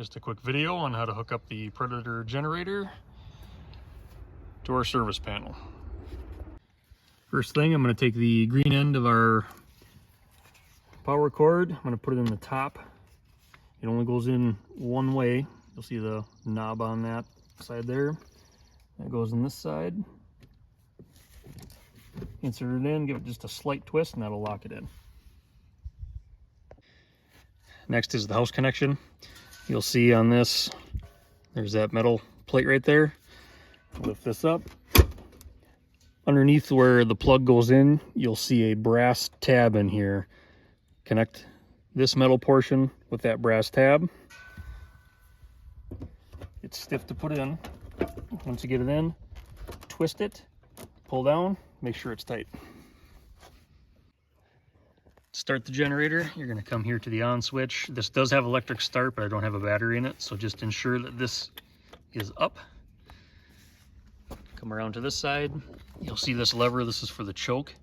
Just a quick video on how to hook up the Predator generator to our service panel. First thing, I'm going to take the green end of our power cord. I'm going to put it in the top. It only goes in one way. You'll see the knob on that side there. That goes in this side. Insert it in, give it just a slight twist, and that'll lock it in. Next is the house connection. You'll see on this, there's that metal plate right there. Lift this up. Underneath where the plug goes in, you'll see a brass tab in here. Connect this metal portion with that brass tab. It's stiff to put in. Once you get it in, twist it, pull down, make sure it's tight. Start the generator, you're going to come here to the on switch. This does have electric start, but I don't have a battery in it, so just ensure that this is up. Come around to this side. You'll see this lever. This is for the choke.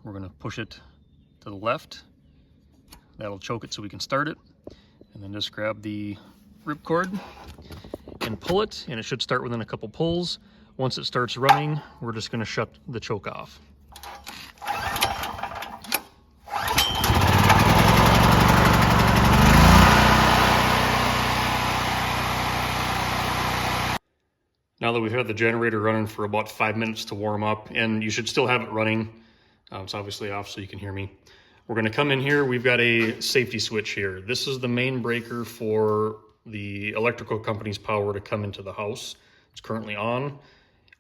We're going to push it to the left. That'll choke it so we can start it. And then just grab the ripcord and pull it, and it should start within a couple pulls. Once it starts running, we're just going to shut the choke off. Now that we've had the generator running for about 5 minutes to warm up, and you should still have it running, it's obviously off so you can hear me. We're going to come in here. We've got a safety switch here. This is the main breaker for the electrical company's power to come into the house. It's currently on.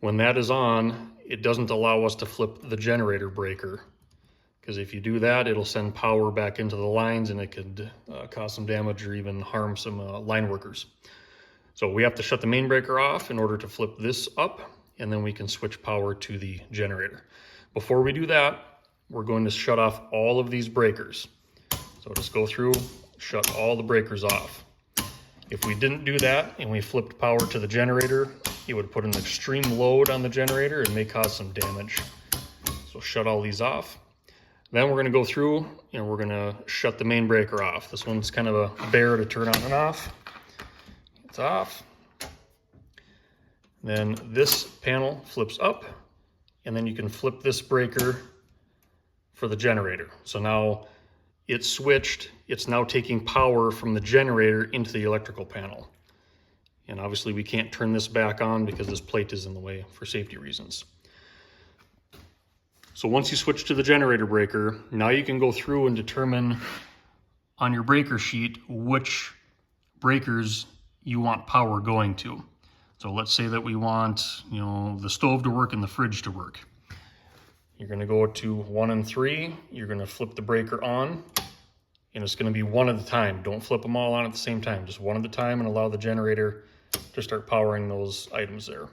When that is on, it doesn't allow us to flip the generator breaker, because if you do that, it'll send power back into the lines and it could cause some damage or even harm some line workers. So we have to shut the main breaker off in order to flip this up, and then we can switch power to the generator. Before we do that, we're going to shut off all of these breakers. So just go through, shut all the breakers off. If we didn't do that and we flipped power to the generator, it would put an extreme load on the generator and may cause some damage. So shut all these off. Then we're going to go through and we're going to shut the main breaker off. This one's kind of a bear to turn on and off. It's off. Then this panel flips up, and then you can flip this breaker for the generator. So now it's switched. It's now taking power from the generator into the electrical panel. And obviously we can't turn this back on because this plate is in the way for safety reasons. So once you switch to the generator breaker, now you can go through and determine on your breaker sheet which breakers you want power going to. So let's say that we want, the stove to work and the fridge to work. You're going to go to 1 and 3. You're going to flip the breaker on, and it's going to be one at a time. Don't flip them all on at the same time. Just one at a time, and allow the generator to start powering those items there.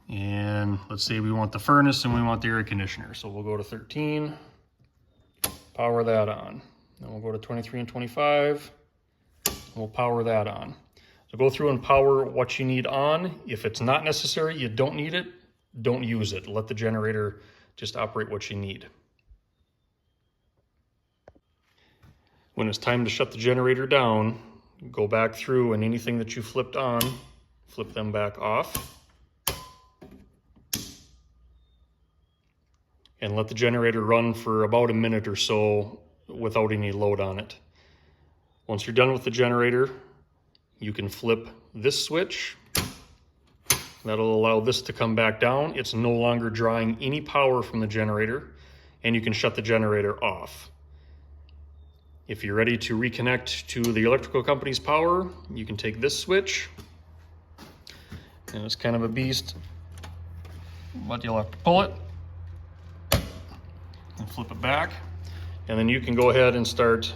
And let's say we want the furnace and we want the air conditioner. So we'll go to 13, power that on. Then we'll go to 23 and 25. We'll power that on. So go through and power what you need on. If it's not necessary, you don't need it, don't use it. Let the generator just operate what you need. When it's time to shut the generator down, go back through, and anything that you flipped on, flip them back off. And let the generator run for about a minute or so without any load on it. Once you're done with the generator, you can flip this switch. That'll allow this to come back down. It's no longer drawing any power from the generator, and you can shut the generator off. If you're ready to reconnect to the electrical company's power, you can take this switch, and it's kind of a beast, but you'll have to pull it and flip it back, and then you can go ahead and start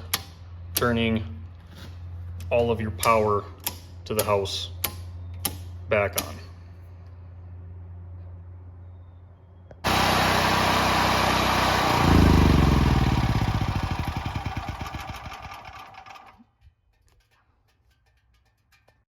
turning all of your power to the house back on.